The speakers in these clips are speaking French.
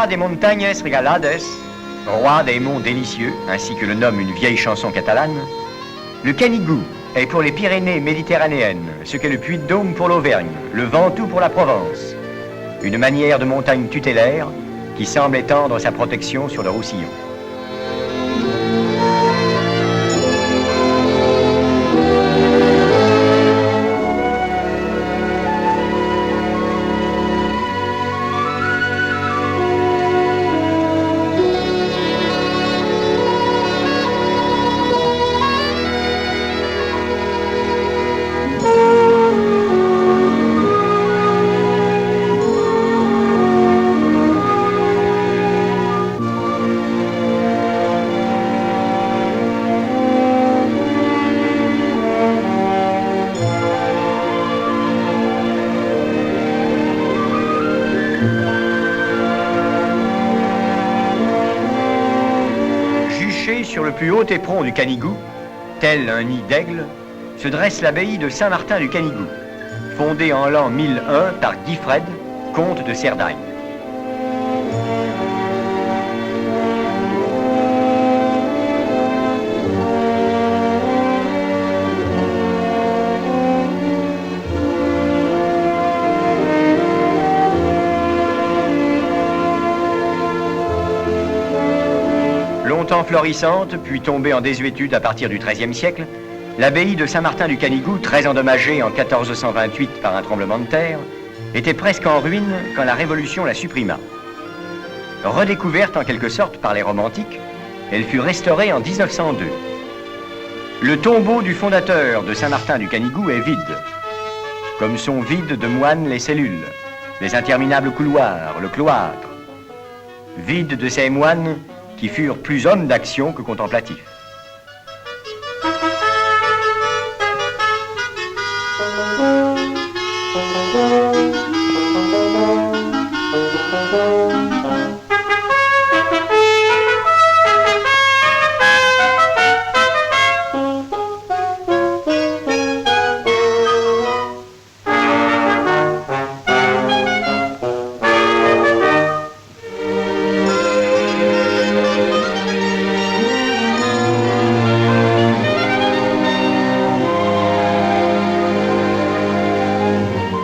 roi des montagnes regalades, roi des monts délicieux, ainsi que le nomme une vieille chanson catalane, le Canigou est pour les Pyrénées méditerranéennes ce qu'est le Puy-de-Dôme pour l'Auvergne, le Ventoux pour la Provence. Une manière de montagne tutélaire qui semble étendre sa protection sur le Roussillon. Sur le plus haut éperon du Canigou, tel un nid d'aigle, se dresse l'abbaye de Saint-Martin du Canigou, fondée en l'an 1001 par Guifred, comte de Cerdagne. Longtemps florissante, puis tombée en désuétude à partir du XIIIe siècle, l'abbaye de Saint-Martin du Canigou, très endommagée en 1428 par un tremblement de terre, était presque en ruine quand la Révolution la supprima. Redécouverte en quelque sorte par les romantiques, elle fut restaurée en 1902. Le tombeau du fondateur de Saint-Martin du Canigou est vide, comme sont vides de moines les cellules, les interminables couloirs, le cloître, vide de ces moines qui furent plus hommes d'action que contemplatifs.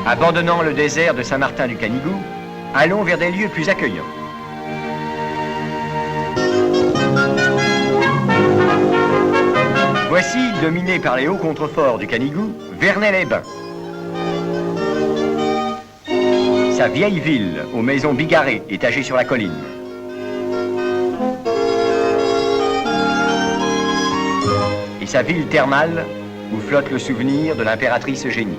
Abandonnant le désert de Saint-Martin du Canigou, allons vers des lieux plus accueillants. Voici, dominé par les hauts contreforts du Canigou, Vernay-les-Bains. Sa vieille ville, aux maisons bigarrées, étagées sur la colline. Et sa ville thermale, où flotte le souvenir de l'impératrice Eugénie.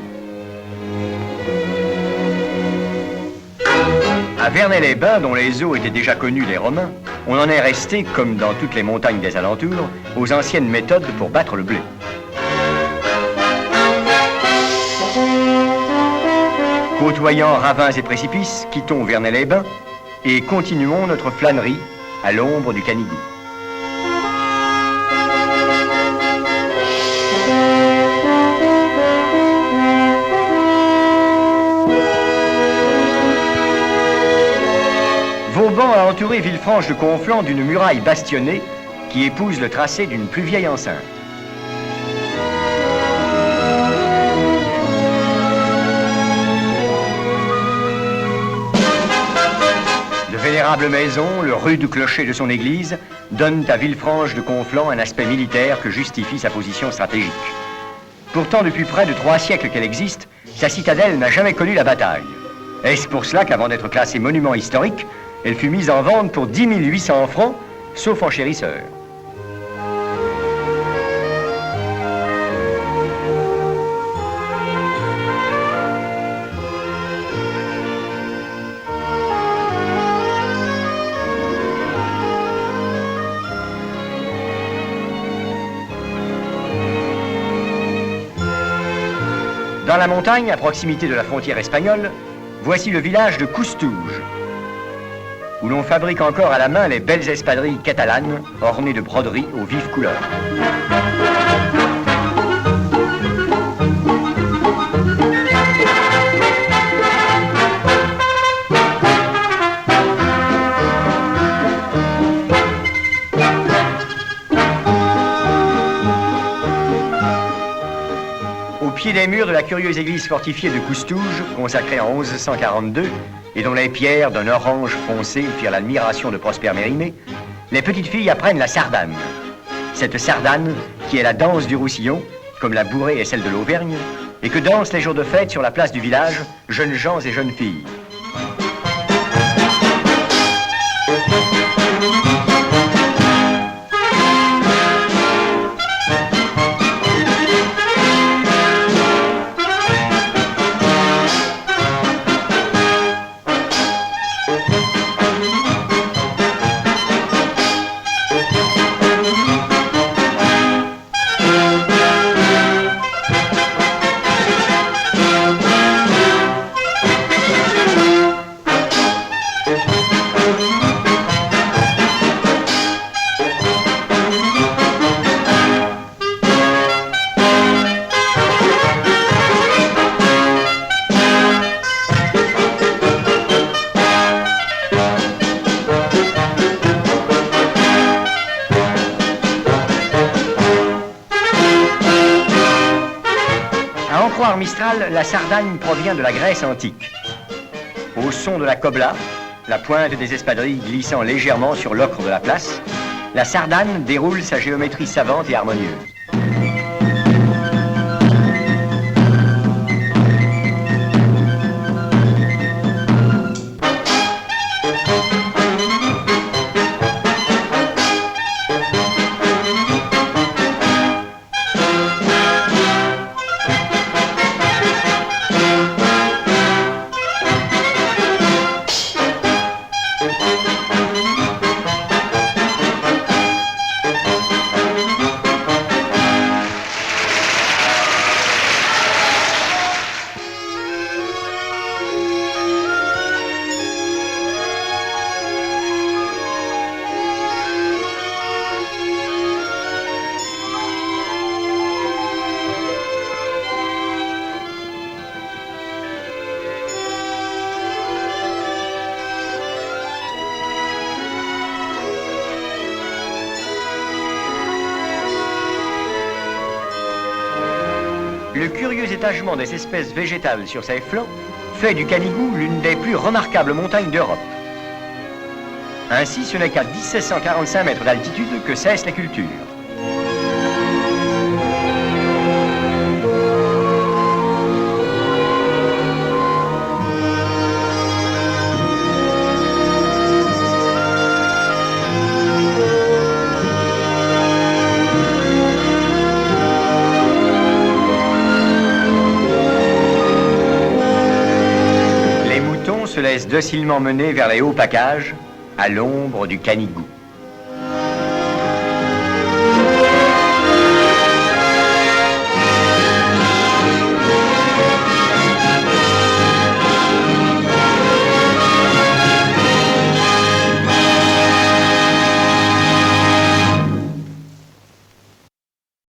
À Vernay-les-Bains, dont les eaux étaient déjà connues des Romains, on en est resté, comme dans toutes les montagnes des alentours, aux anciennes méthodes pour battre le blé. Côtoyant ravins et précipices, quittons Vernay-les-Bains et continuons notre flânerie à l'ombre du Canigou. Vauban a entouré Villefranche de Conflans d'une muraille bastionnée qui épouse le tracé d'une plus vieille enceinte. De vénérables maisons, le rude clocher de son église, donnent à Villefranche de Conflans un aspect militaire que justifie sa position stratégique. Pourtant, depuis près de 3 siècles qu'elle existe, sa citadelle n'a jamais connu la bataille. Est-ce pour cela qu'avant d'être classée monument historique, elle fut mise en vente pour 10 800 francs, sauf enchérisseur. Dans la montagne, à proximité de la frontière espagnole, voici le village de Coustouge, où l'on fabrique encore à la main les belles espadrilles catalanes, ornées de broderies aux vives couleurs. pied des murs de la curieuse église fortifiée de Coustouge, consacrée en 1142, et dont les pierres d'un orange foncé firent l'admiration de Prosper Mérimée, les petites filles apprennent la sardane. Cette sardane, qui est la danse du Roussillon, comme la bourrée est celle de l'Auvergne, et que dansent les jours de fête sur la place du village, jeunes gens et jeunes filles. À en croire Mistral, la sardane provient de la Grèce antique. Au son de la cobla, la pointe des espadrilles glissant légèrement sur l'ocre de la place, la sardane déroule sa géométrie savante et harmonieuse. Le curieux étagement des espèces végétales sur ses flancs fait du Canigou l'une des plus remarquables montagnes d'Europe. Ainsi, ce n'est qu'à 1745 mètres d'altitude que cessent les cultures. Se laisse docilement mener vers les hauts pacages à l'ombre du Canigou.